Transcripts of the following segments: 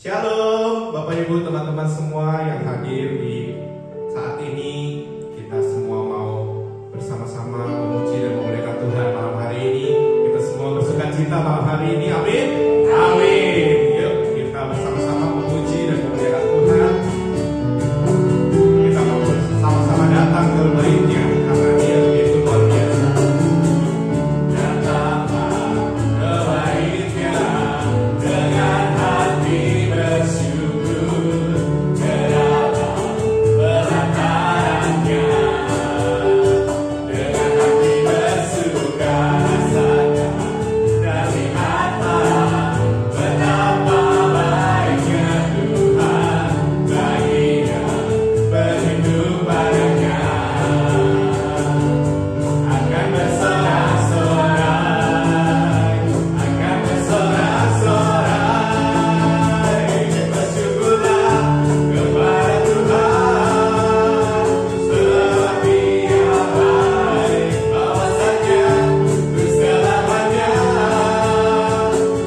Shalom Bapak Ibu teman-teman semua yang hadir di saat ini. Kita semua mau bersama-sama memuji dan memuliakan Tuhan malam hari ini. Kita semua bersuka cita malam hari ini, amin. Amin. Yuk kita bersama-sama memuji dan memuliakan Tuhan. Kita mau bersama-sama datang ke baitnya karena Dia begitu luar biasa. Datanglah ke baitnya dengan hati bersyukur, ke dalam pelatarannya dengan hati bersuka rasanya, dan lihatlah betapa baiknya Tuhan bagi yang berindu padanya. Akan bersorak-sorai, akan bersorak-sorai, bersyukurlah kepada Tuhan, sebab Dia baik, bahwasanya untuk selamanya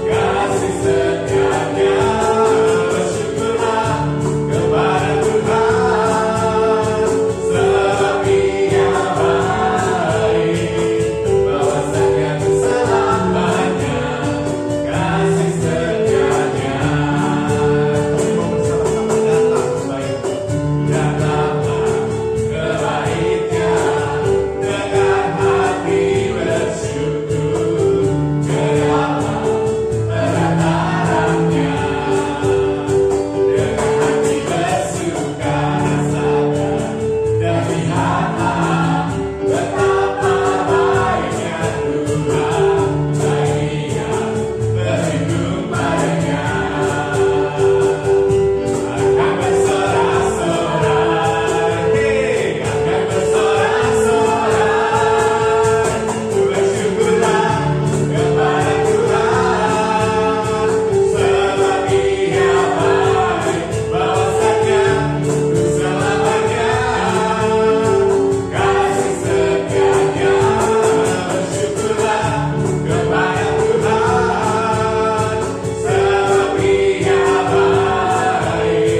kasih setianya. Bersyukurlah kepada Tuhan, sebab Dia baik, bahwasanya untuk selamanya kasih setianya. Kami mau bersama-sama datang ke baitnya. Datanglah ke baitnya dengan hati bersyukur, ke dalam pelatarannya dengan hati bersuka rasanya, dan lihatlah betapa baiknya Tuhan bagi yang berindu padanya. Akan bersorak-sorai, akan bersorak-sorai, bersyukurlah kepada Tuhan, sebab Dia baik, bahwasanya untuk selamanya kasih setianya. Bersyukurlah kepada Tuhan, sebab Dia baik,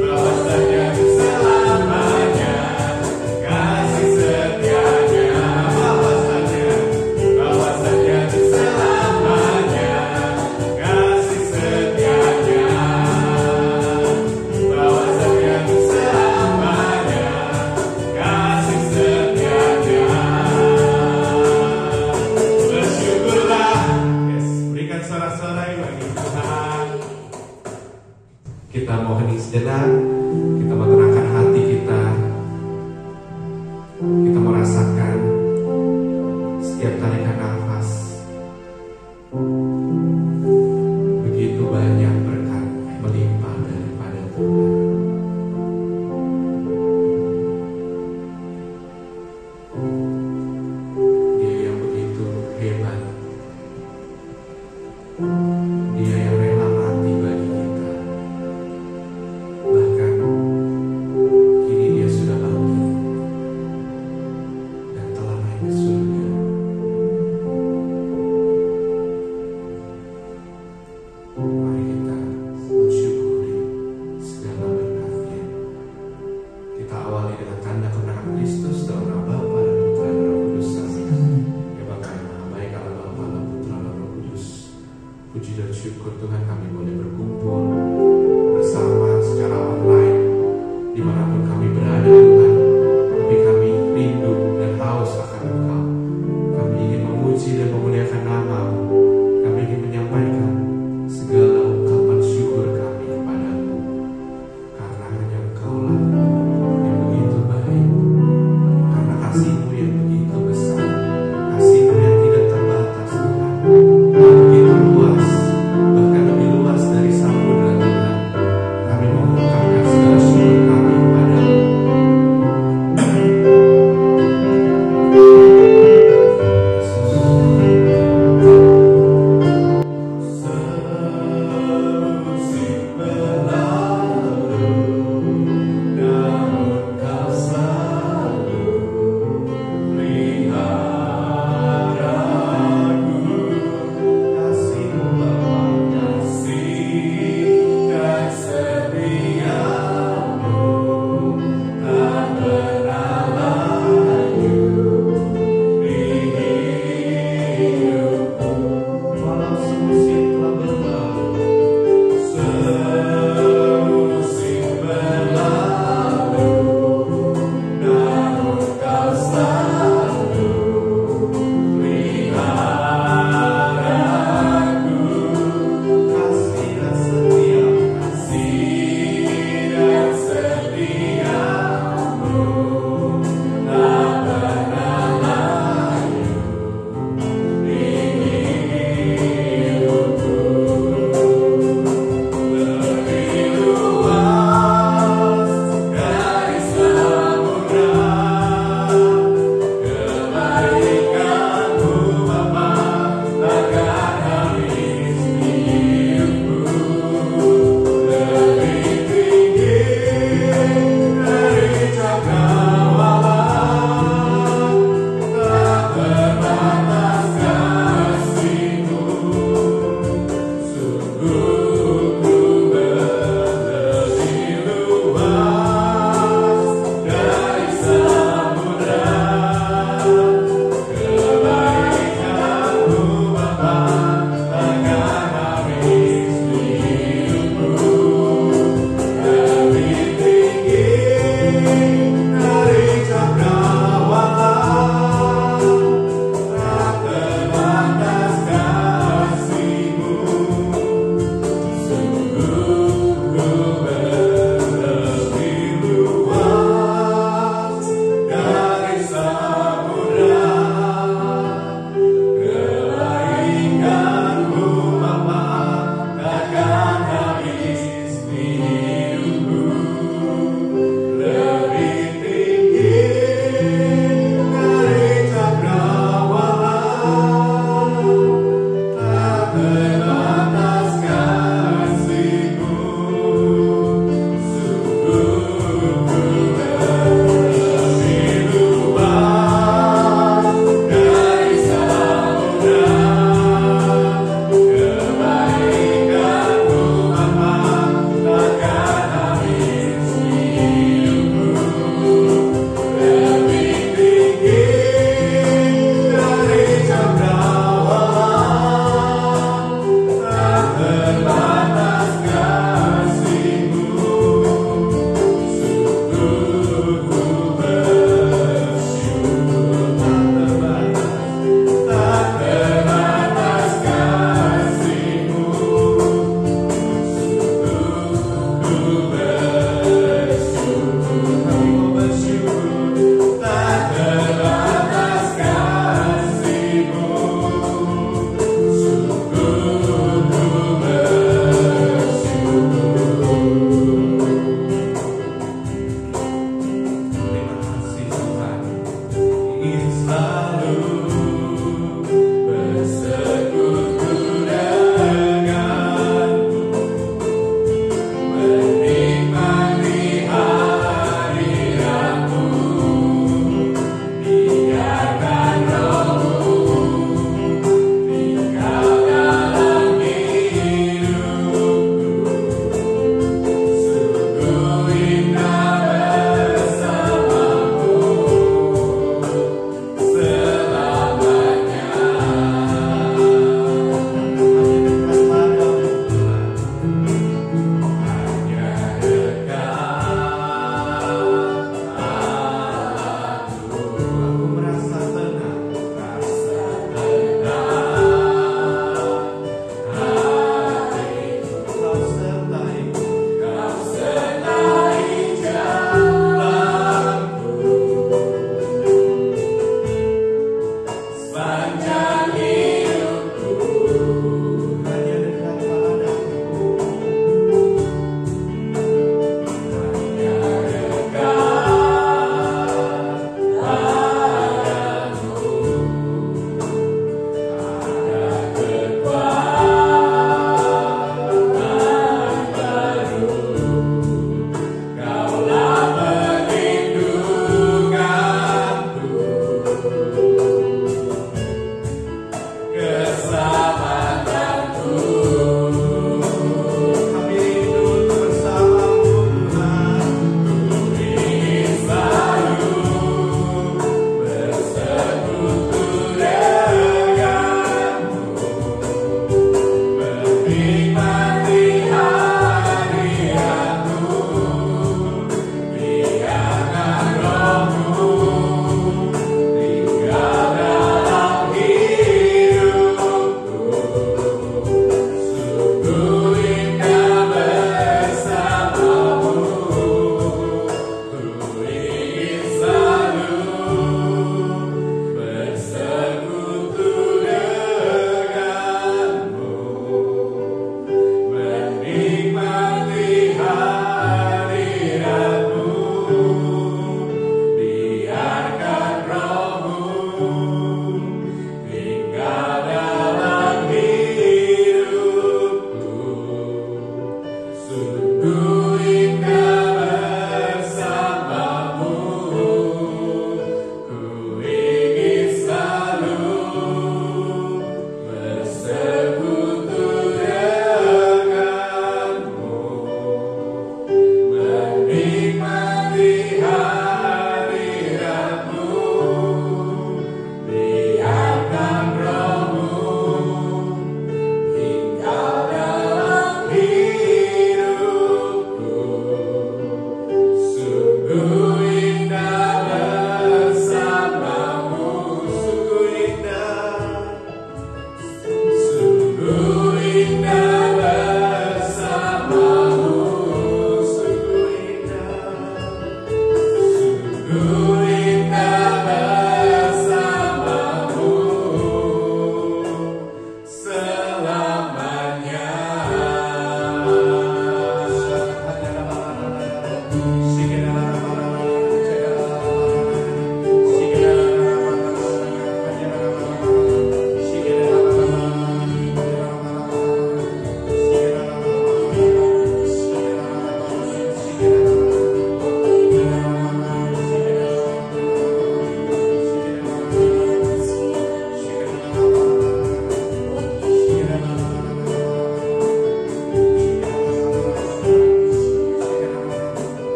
bahwasanya untuk selamanya kasih setianya. Bahwasanya untuk selamanya kasih setianya. Bahwasanya untuk selamanya kasih setianya. Bersyukurlah. Yes, berikan sorak-sorai bagi Tuhan. Kita mau hening sejenak, kita mau tenangkan hati kita. Kita mau rasakan setiap tarikan nafas. Begitu banyak berkat melimpah daripada Tuhan. Dia yang begitu hebat. Dia yang rela mati bagi kita. Bahkan kini Dia sudah bangkit dan telah naik ke surga. Mari kita mensyukuri segala berkat-Nya. Kita awali dengan tanda kemenangan Kristus dalam nama Bapa dan Putra dan Roh Kudus. Amin. Ya Bapa yang Maha Baik, Allah Bapa, Allah Putra, Allah Roh Kudus. Puji dan syukur Tuhan, kami boleh berkumpul bersama secara online dimanapun kami berada Tuhan. Tapi kami rindu dan haus akan Engkau. Kami ingin memuji dan memuliakan nama-Mu. Kami ingin menyampaikan segala ungkapan syukur kami kepadamu, karena hanya Engkau-lah yang begitu baik, karena kasih-Mu yang begitu besar, kasih-Mu yang tidak terbatas Tuhan, yang begitu luas, bahkan lebih luas dari samudra Tuhan. Kami mengungkapkan segala syukur kami kepadamu.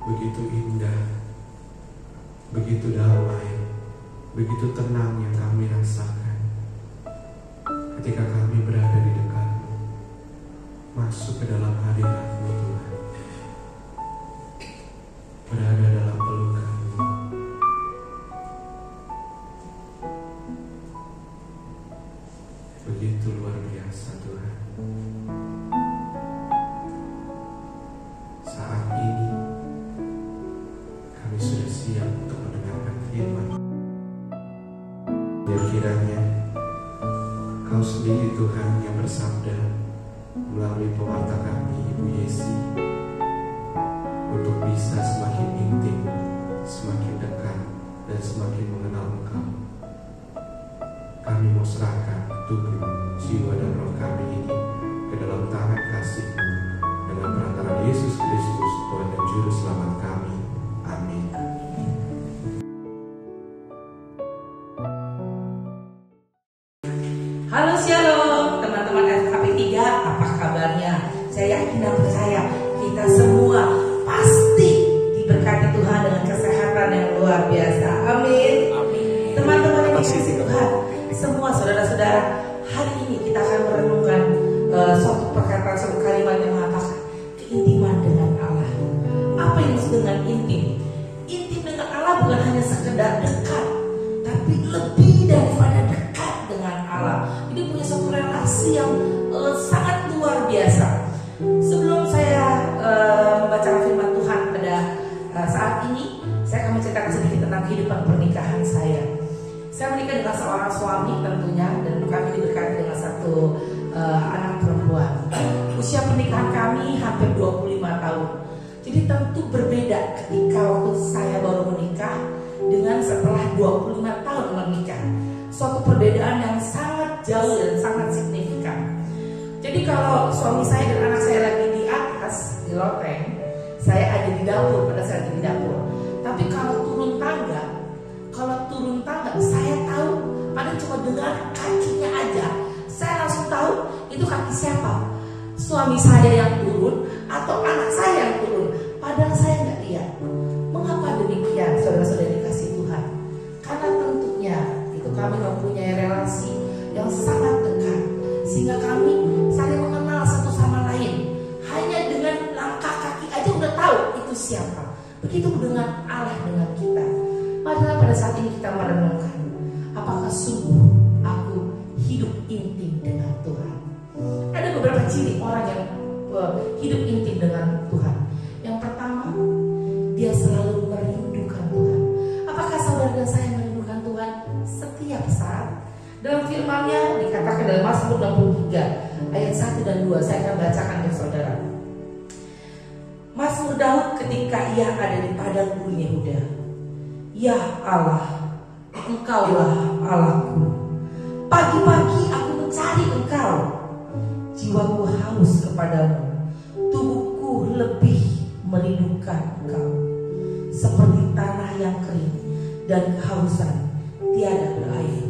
begitu indah, begitu damai, begitu tenang yang kami rasakan ketika kami berada di dekat-Mu, masuk ke dalam hadirat-Mu Tuhan, berada dalam pelukan-Mu. Begitu luar biasa Tuhan. Saat ini kami sudah siap untuk mendengarkan firman. Biar kiranya Kau sendiri Tuhan yang bersabda melalui pewarta kami Ibu Yesi untuk bisa semakin intim, semakin dekat, dan semakin mengenal Engkau. Kami mau serahkan tubuh, jiwa, dan roh kami ini ke dalam tangan kasih-Mu dengan perantaraan Yesus Kristus, Tuhan dan Juru Selamat kami. Amin. Halo Shalom, teman-teman FKP3, apa kabarnya? Saya yakin dan percaya kita semua pasti diberkati Tuhan dengan kesehatan yang luar biasa. Amin. Teman-teman yang dikasihi Tuhan, semua saudara-saudara, hari ini kita akan merenungkan suatu perkataan, suatu kalimat yang mengatakan keintiman dengan Allah. Apa yang disebut dengan intim? Intim dengan Allah bukan hanya sekedar dekat, tapi lebih daripada dekat dengan Allah. Jadi punya suatu relasi yang sangat luar biasa. Sebelum saya membaca firman Tuhan pada saat ini, saya akan menceritakan sedikit tentang kehidupan pernikahan saya. Saya menikah dengan seorang suami tentunya, dan kami diberkati dengan satu anak perempuan. Usia pernikahan kami hampir 25 tahun. Jadi tentu berbeda ketika waktu saya baru menikah dengan setelah 25 tahun menikah. Suatu perbedaan yang sangat jauh dan sangat signifikan. Jadi kalau suami saya dan anak saya lagi di atas, di loteng, saya ada di dapur pada saat di dapur. Tapi kalau turun suami saya yang turun atau anak saya yang turun, padahal saya nggak lihat. Mengapa demikian, saudara-saudara dikasih Tuhan? Karena tentunya itu kami mempunyai relasi yang sangat dekat, sehingga kami saling mengenal satu sama lain. Hanya dengan langkah kaki aja udah tahu itu siapa. Begitu dengan Allah dengan kita. Marilah pada saat ini kita merenungkan, apakah sungguh aku hidup intim dengan Tuhan? Ada beberapa ciri orang yang hidup intim dengan Tuhan. Yang pertama, dia selalu merindukan Tuhan. Apakah saudara dan saya merindukan Tuhan setiap saat? Dalam firman-Nya dikatakan dalam Mazmur 63 ayat 1 dan 2, saya akan bacakan untuk saudara. Mazmur Daud ketika ia ada di padang gurun Yehuda. Ya Allah, Engkaulah Allahku. Pagi-pagi aku mencari Engkau. Jiwaku haus kepadamu. Tubuhku lebih merindukan Engkau. Seperti tanah yang kering dan kehausan tiada berair.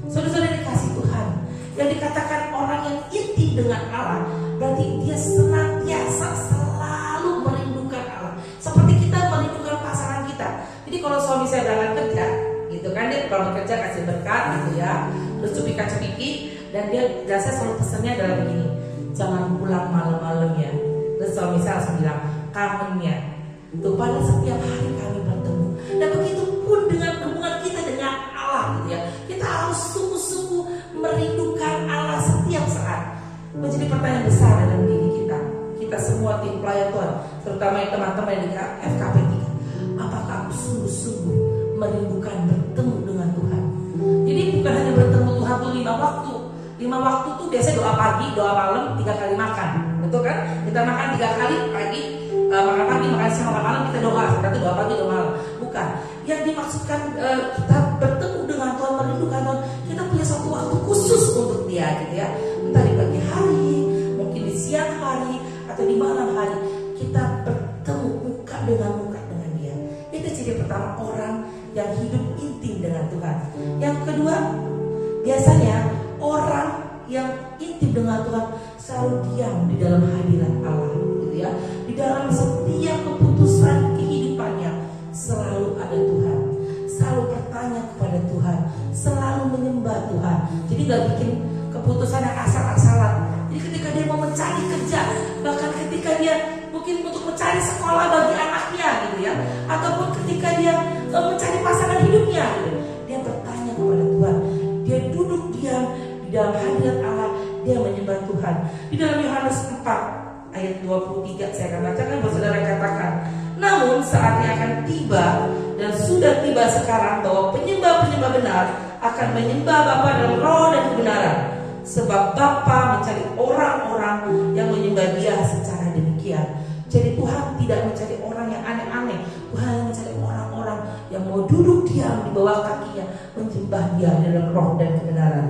Saudara-saudara dikasih Tuhan, yang dikatakan orang yang intim dengan Allah, berarti dia senantiasa selalu merindukan Allah. Seperti kita merindukan pasangan kita. Jadi kalau suami saya berangkat kerja, gitu kan, dia kalau kerja kasih berkat gitu ya, terus cupika-cupiki, dan saya selalu pesannya adalah begini, jangan pulang malam-malam ya. Terus suami saya langsung bilang, kangennya tuh pada setiap hari kami bertemu. Dan begitu pun dengan hubungan kita dengan Allah gitu ya. Kita harus sungguh-sungguh merindukan Allah setiap saat. Menjadi pertanyaan besar dalam diri kita. Kita semua tim pelayan Tuhan, terutama yang teman-teman di FKP 3. Apakah aku sungguh-sungguh merindukan bertemu dengan Tuhan? Jadi bukan hanya bertemu Tuhan tuh 5 waktu. 5 waktu tuh biasanya doa pagi, doa malam, 3 kali makan. Betul kan? Kita makan 3 kali pagi, makan pagi, makan siang, makan malam, kita doa. Kita tuh doa pagi, doa malam. Bukan. Yang dimaksudkan kita bertemu dengan Tuhan, merindukan Tuhan, kita punya satu waktu khusus untuk dia gitu ya. Entah di pagi hari, mungkin di siang hari, atau di malam hari, kita bertemu muka dengan dia. Itu ciri pertama orang yang hidup intim dengan Tuhan. Yang kedua, biasanya orang yang intim dengan Tuhan selalu diam di dalam hadirat Allah gitu ya. Di dalam setiap keputusan kehidupannya selalu ada Tuhan, selalu bertanya kepada Tuhan, selalu menyembah Tuhan. Jadi gak bikin keputusan yang asal-asalan. Jadi ketika dia mau mencari kerja, bahkan ketika dia mungkin untuk mencari sekolah bagi anaknya gitu ya, ataupun ketika dia mencari pasangan hidupnya gitu, dia bertanya kepada Tuhan. Dia duduk diam di dalam hadirat Allah, dia menyembah Tuhan. Di dalam Yohanes 4 ayat 23 saya akan bacakan, saudara katakan, namun saatnya akan tiba dan sudah tiba sekarang bahwa penyembah-penyembah benar akan menyembah Bapa dalam roh dan kebenaran. Sebab Bapa mencari orang-orang yang menyembah Dia secara demikian. Jadi Tuhan tidak mencari orang yang aneh-aneh. Tuhan mencari orang-orang yang mau duduk diam di bawah kakinya, menyembah Dia dalam roh dan kebenaran.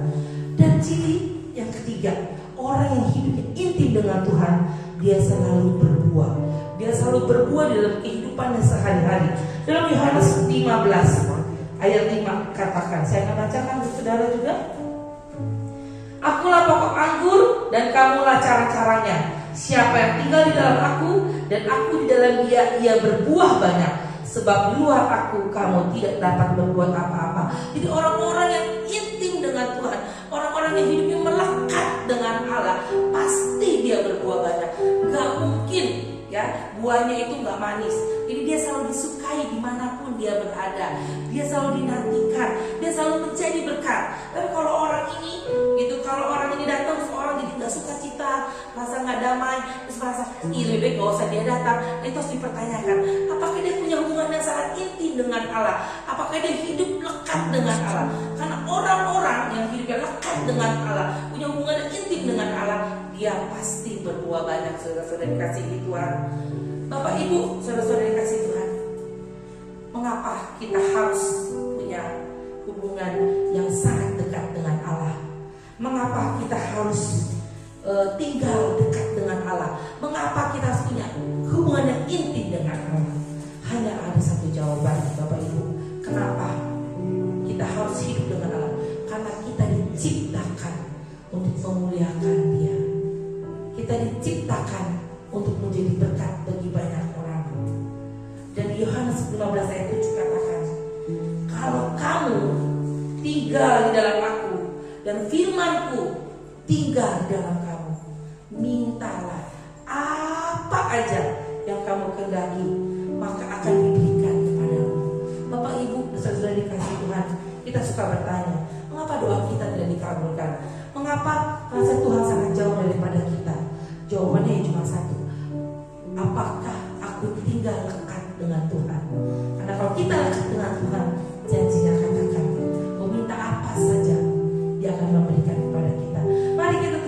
Dan ciri yang ketiga, orang yang hidupnya intim dengan Tuhan, dia selalu berbuah. Dia selalu berbuah dalam kehidupannya sehari-hari. Dalam Yohanes 15 ayat 5 katakan, saya akan bacakan untuk saudara juga. Akulah pokok anggur dan kamulah cara-caranya. Siapa yang tinggal di dalam aku dan aku di dalam dia, ia berbuah banyak. Sebab di luar aku kamu tidak dapat berbuat apa-apa. Jadi orang-orang yang intim dengan Tuhan, orang-orang yang hidupnya melekat dengan Allah, pasti dia berbuah banyak. Gak mungkin ya buahnya itu gak manis. Jadi dia selalu disukai dimanapun dia berada. Dia selalu dinantikan, dia selalu menjadi berkat. Tapi kalau orang ini gitu, kalau orang ini datang terus orang jadi gak suka cita, merasa gak damai, terus merasa lebih baik gak usah dia datang. Itu harus dipertanyakan, apakah dia punya hubungan yang sangat intim dengan Allah? Apakah dia hidup lekat dengan Allah? Karena orang-orang yang hidupnya lekat dengan Allah, punya hubungan yang intim dengan Allah, dia pasti berbuah banyak. Saudara-saudara dikasih Tuhan, Bapak Ibu, saudara-saudara dikasih Tuhan, mengapa kita harus punya hubungan yang sangat dekat dengan Allah? Mengapa kita harus tinggal dekat dengan Allah? Mengapa kita harus punya hubungan yang intim dengan Allah? Hanya ada satu jawaban, Bapak Ibu. Kenapa kita harus hidup dengan Allah? Karena kita diciptakan untuk memuliakan Dia. Kita diciptakan tinggal di dalam aku dan firman-Ku tinggal di dalam kamu. Mintalah apa aja yang kamu kehendaki, maka akan diberikan kepadamu. Bapak Ibu, saudara dikasih Tuhan, kita suka bertanya, mengapa doa kita tidak dikabulkan? Mengapa rasa Tuhan sangat jauh daripada kita? Jawabannya cuma satu. Apakah aku tinggal lekat dengan Tuhan? Karena kalau kita lekat dengan Tuhan, janjinya katakan, mau minta apa saja, Dia akan memberikan kepada kita. Mari kita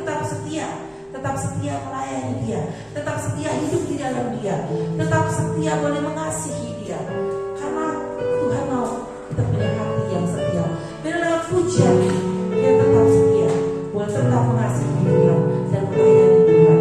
tetap setia melayani Dia, tetap setia hidup di dalam Dia, tetap setia boleh mengasihi Dia. Karena Tuhan mau kita punya hati yang setia. Biar lewat pujian kita tetap setia, boleh tetap mengasihi Tuhan dan melayani Tuhan.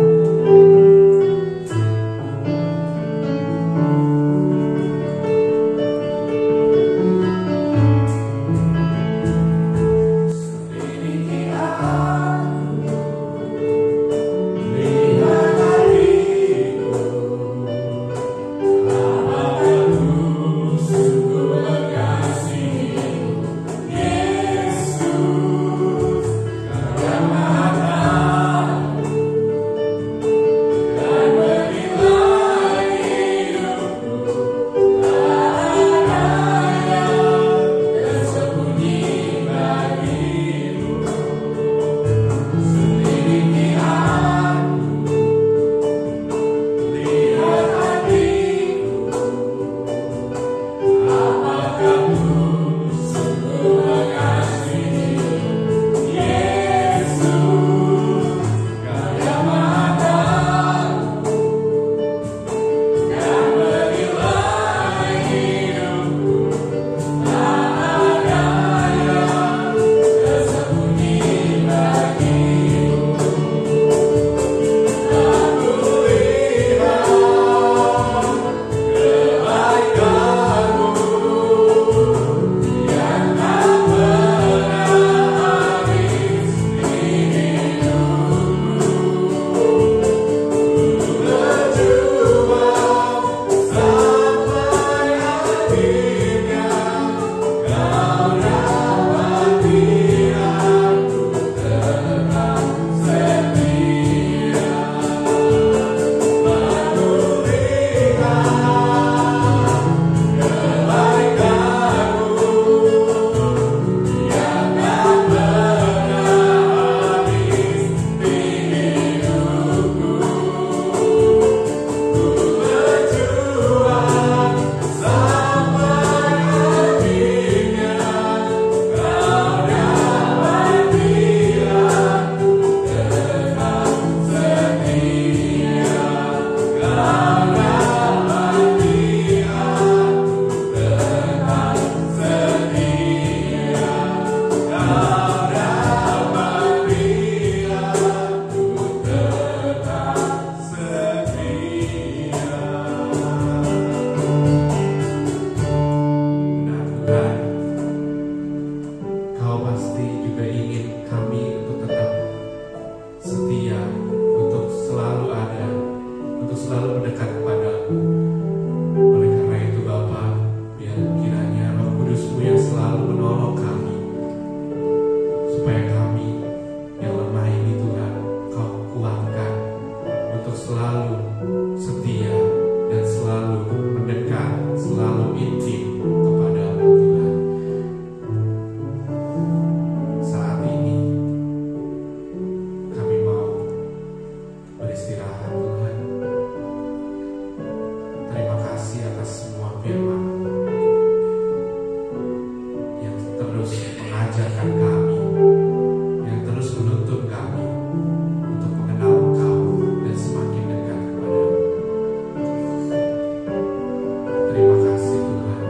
Terima kasih Tuhan.